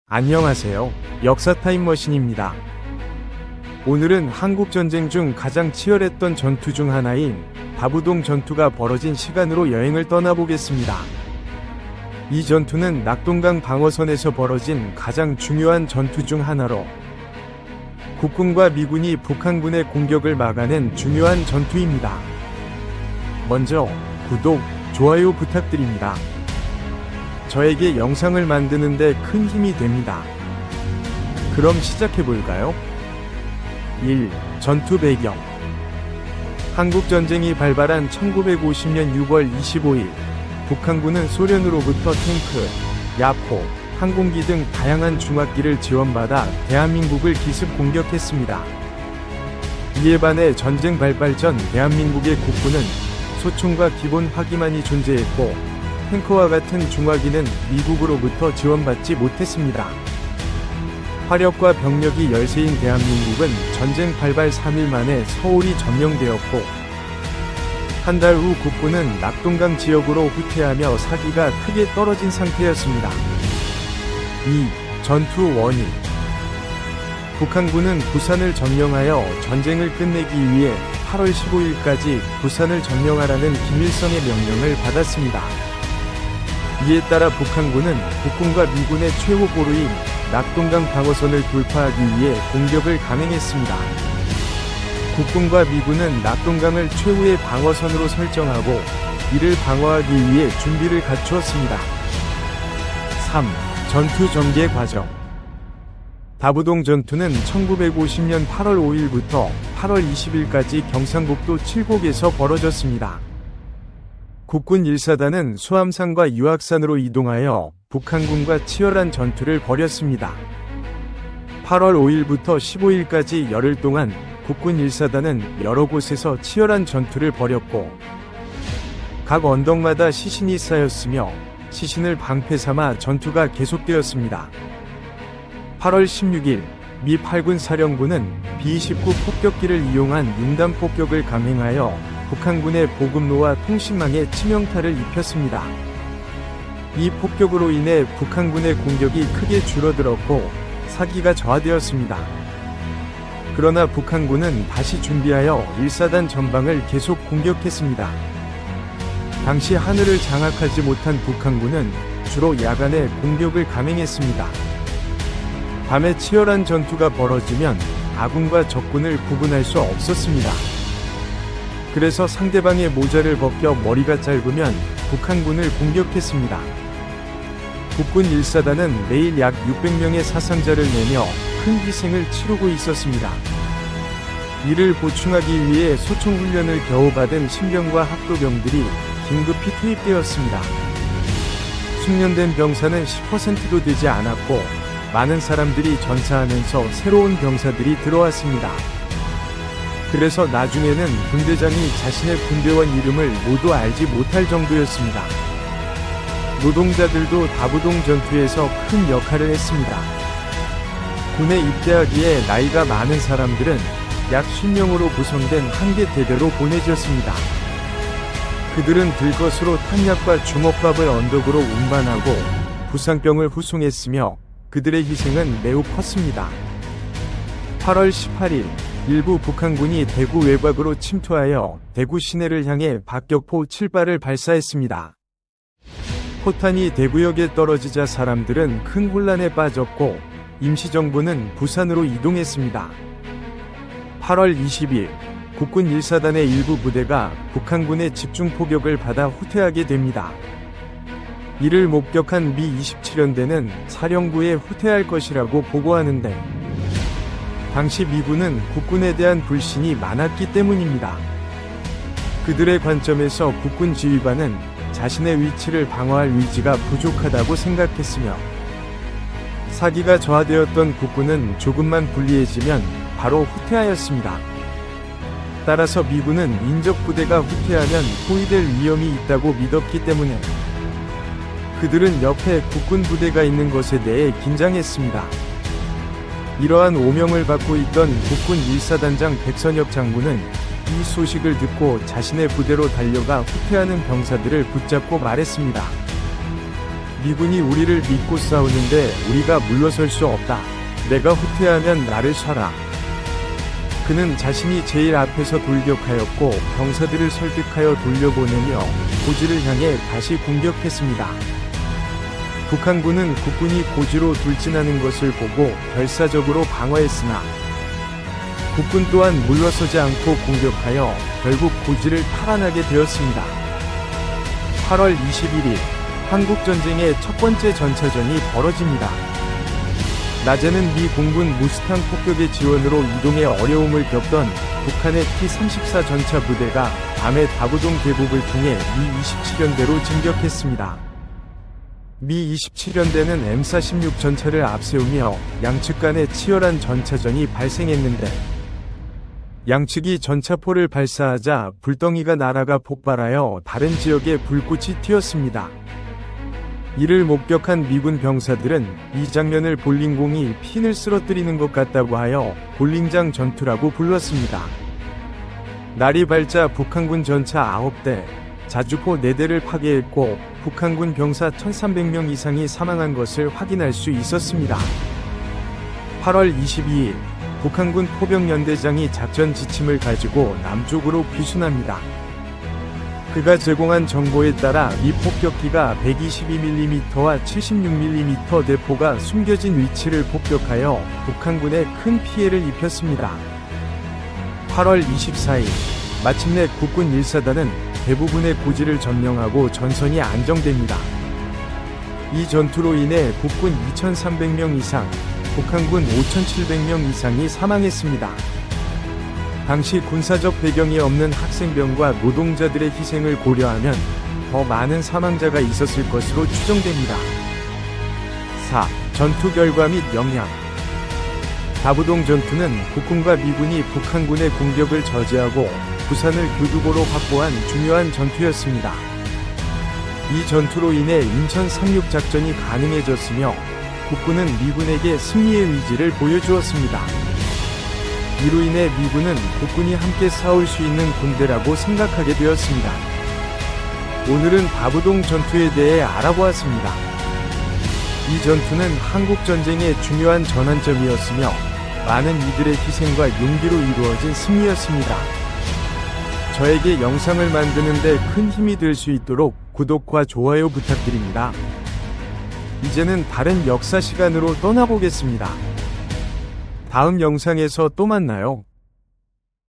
안녕하세요. 역사 타임머신입니다. 오늘은 한국전쟁 중 가장 치열했던 전투 중 하나인 다부동 전투가 벌어진 시간으로 여행을 떠나보겠습니다. 이 전투는 낙동강 방어선에서 벌어진 가장 중요한 전투 중 하나로 국군과 미군이 북한군의 공격을 막아낸 중요한 전투입니다. 먼저 구독, 좋아요 부탁드립니다. 저에게 영상을 만드는데 큰 힘이 됩니다. 그럼 시작해볼까요? 1. 전투 배경. 한국전쟁이 발발한 1950년 6월 25일, 북한군은 소련으로부터 탱크, 야포, 항공기 등 다양한 중화기를 지원받아 대한민국을 기습 공격했습니다. 이에 반해 전쟁 발발 전 대한민국의 국군은 소총과 기본 화기만이 존재했고, 탱크와 같은 중화기는 미국으로부터 지원받지 못했습니다. 화력과 병력이 열세인 대한민국은 전쟁 발발 3일 만에 서울이 점령되었고, 한 달 후 국군은 낙동강 지역으로 후퇴하며 사기가 크게 떨어진 상태였습니다. 2. 전투 원인. 북한군은 부산을 점령하여 전쟁을 끝내기 위해 8월 15일까지 부산을 점령하라는 김일성의 명령을 받았습니다. 이에 따라 북한군은 국군과 미군의 최후 보루인 낙동강 방어선을 돌파하기 위해 공격을 감행했습니다. 국군과 미군은 낙동강을 최후의 방어선으로 설정하고 이를 방어하기 위해 준비를 갖추었습니다. 3. 전투 전개 과정. 다부동 전투는 1950년 8월 5일부터 8월 20일까지 경상북도 칠곡에서 벌어졌습니다. 국군 1사단은 수암산과 유악산으로 이동하여 북한군과 치열한 전투를 벌였습니다. 8월 5일부터 15일까지 열흘 동안 국군 1사단은 여러 곳에서 치열한 전투를 벌였고, 각 언덕마다 시신이 쌓였으며 시신을 방패 삼아 전투가 계속되었습니다. 8월 16일, 미 8군 사령부는 B-29 폭격기를 이용한 융단 폭격을 감행하여 북한군의 보급로와 통신망에 치명타를 입혔습니다. 이 폭격으로 인해 북한군의 공격이 크게 줄어들었고 사기가 저하되었습니다. 그러나 북한군은 다시 준비하여 1사단 전방을 계속 공격했습니다. 당시 하늘을 장악하지 못한 북한군은 주로 야간에 공격을 감행했습니다. 밤에 치열한 전투가 벌어지면 아군과 적군을 구분할 수 없었습니다. 그래서 상대방의 모자를 벗겨 머리가 짧으면 북한군을 공격했습니다. 국군 1사단은 매일 약 600명의 사상자를 내며 큰 희생을 치르고 있었습니다. 이를 보충하기 위해 소총 훈련을 겨우 받은 신병과 학도병들이 긴급히 투입되었습니다. 숙련된 병사는 10%도 되지 않았고 많은 사람들이 전사하면서 새로운 병사들이 들어왔습니다. 그래서 나중에는 분대장이 자신의 군대원 이름을 모두 알지 못할 정도였습니다. 노동자들도 다부동 전투에서 큰 역할을 했습니다. 군에 입대하기에 나이가 많은 사람들은 약 10명으로 구성된 한개 대대로 보내졌습니다. 그들은 들것으로 탄약과 주먹밥을 언덕으로 운반하고 부상병을 후송했으며 그들의 희생은 매우 컸습니다. 8월 18일, 일부 북한군이 대구 외곽으로 침투하여 대구 시내를 향해 박격포 7발을 발사했습니다. 포탄이 대구역에 떨어지자 사람들은 큰 혼란에 빠졌고 임시정부는 부산으로 이동했습니다. 8월 20일, 국군 1사단의 일부 부대가 북한군의 집중포격을 받아 후퇴하게 됩니다. 이를 목격한 미 27연대는 사령부에 후퇴할 것이라고 보고하는데, 당시 미군은 국군에 대한 불신이 많았기 때문입니다. 그들의 관점에서 국군 지휘관은 자신의 위치를 방어할 의지가 부족하다고 생각했으며, 사기가 저하되었던 국군은 조금만 불리해지면 바로 후퇴하였습니다. 따라서 미군은 인적 부대가 후퇴하면 포위될 위험이 있다고 믿었기 때문에 그들은 옆에 국군 부대가 있는 것에 대해 긴장했습니다. 이러한 오명을 받고 있던 국군 1사단장 백선엽 장군은 이 소식을 듣고 자신의 부대로 달려가 후퇴하는 병사들을 붙잡고 말했습니다. 미군이 우리를 믿고 싸우는데 우리가 물러설 수 없다. 내가 후퇴하면 나를 쏴라. 그는 자신이 제일 앞에서 돌격하였고 병사들을 설득하여 돌려보내며 고지를 향해 다시 공격했습니다. 북한군은 국군이 고지로 돌진하는 것을 보고 결사적으로 방어했으나 국군 또한 물러서지 않고 공격하여 결국 고지를 탈환하게 되었습니다. 8월 21일 한국전쟁의 첫 번째 전차전이 벌어집니다. 낮에는 미 공군 무스탕 폭격의 지원으로 이동에 어려움을 겪던 북한의 T-34 전차 부대가 밤에 다부동 계곡을 통해 미 27연대로 진격했습니다. 미 27연대는 M416 전차를 앞세우며 양측 간의 치열한 전차전이 발생했는데 양측이 전차포를 발사하자 불덩이가 날아가 폭발하여 다른 지역에 불꽃이 튀었습니다. 이를 목격한 미군 병사들은 이 장면을 볼링공이 핀을 쓰러뜨리는 것 같다고 하여 볼링장 전투라고 불렀습니다. 날이 밝자 북한군 전차 9대, 자주포 4대를 파괴했고 북한군 병사 1,300명 이상이 사망한 것을 확인할 수 있었습니다. 8월 22일 북한군 포병연대장이 작전 지침을 가지고 남쪽으로 귀순합니다. 그가 제공한 정보에 따라 미 폭격기가 122mm와 76mm 대포가 숨겨진 위치를 폭격하여 북한군에 큰 피해를 입혔습니다. 8월 24일 마침내 국군 1사단은 대부분의 고지를 점령하고 전선이 안정됩니다. 이 전투로 인해 국군 2,300명 이상, 북한군 5,700명 이상이 사망했습니다. 당시 군사적 배경이 없는 학생병과 노동자들의 희생을 고려하면 더 많은 사망자가 있었을 것으로 추정됩니다. 4. 전투 결과 및 영향. 다부동 전투는 국군과 미군이 북한군의 공격을 저지하고 부산을 교두보로 확보한 중요한 전투였습니다. 이 전투로 인해 인천 상륙 작전이 가능해졌으며 국군은 미군에게 승리의 의지를 보여주었습니다. 이로 인해 미군은 국군이 함께 싸울 수 있는 군대라고 생각하게 되었습니다. 오늘은 다부동 전투에 대해 알아보았습니다. 이 전투는 한국전쟁의 중요한 전환점이었으며 많은 이들의 희생과 용기로 이루어진 승리였습니다. 저에게 영상을 만드는 데 큰 힘이 될 수 있도록 구독과 좋아요 부탁드립니다. 이제는 다른 역사 시간으로 떠나보겠습니다. 다음 영상에서 또 만나요.